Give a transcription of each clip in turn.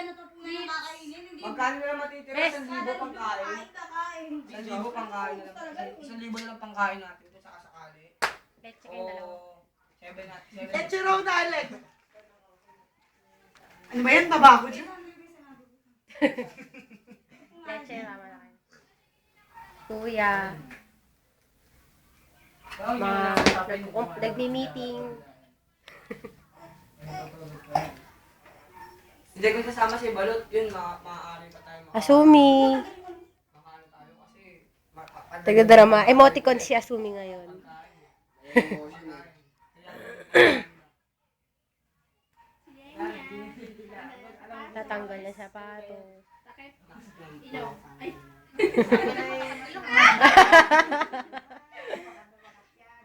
yan, natutunan na kakainin. Magkano na lang matitira? 1,000 pangkain. 1,000 pangkain na lang. 1,000 na lang pangkain natin kung sakasakali. Leche kayo dalawa. 7 na. Leche raw na, Alex. Ano ba yan? Tabako dyan? Leche, tama na kayo. Kuya. Nagmi-meeting. Hindi ko sasama si Balot, yun, maaari pa tayo Asumi. makaano tayo kasi Taga-drama. Emoticon si Asumi ngayon. Natanggal na sapatos.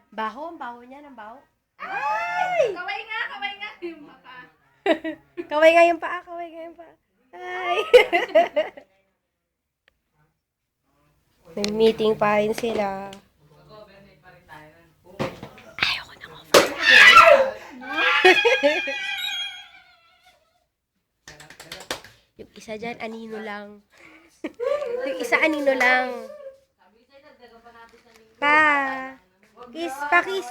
Baho, ang baho niya, ang baho. Ay! Kaway nga yung maka. Kaway nga yung paa, kaway nga yung paa. Ay! Nag-meeting pa rin sila. Ayoko na ko. Yung isa dyan, anino lang. Yung isa, anino lang. Kiss, kiss.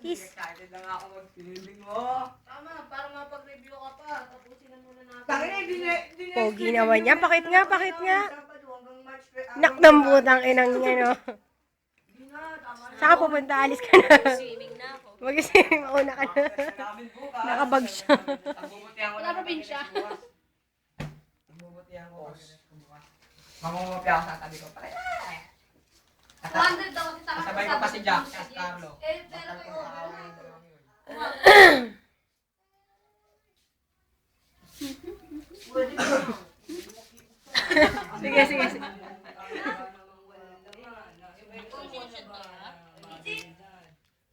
Kiss. Excited lang ako mag-feeling mo. Tama, para mapag-review ka pa. Tapusin na muna natin. Tangina, hindi Pogi naman yan. Pakit nga, pakit nga. Hanggang March. Naknambutang inang niya, no? Saan ka pupunta? Alis ka na. Swimming na ako. Mag-swimming, mauna ka na. Nakabag siya. Wala probinsya. Magbubutihan ko. Mamumupi ako sa tabi ko. Pare, 200 daw kasi sa kasabay ko pa si Jack, si Carlo. Eh, pero kayo, Sige, sige, sige.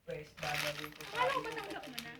Pwes, dadali ko. Ano ba tanggap mo na?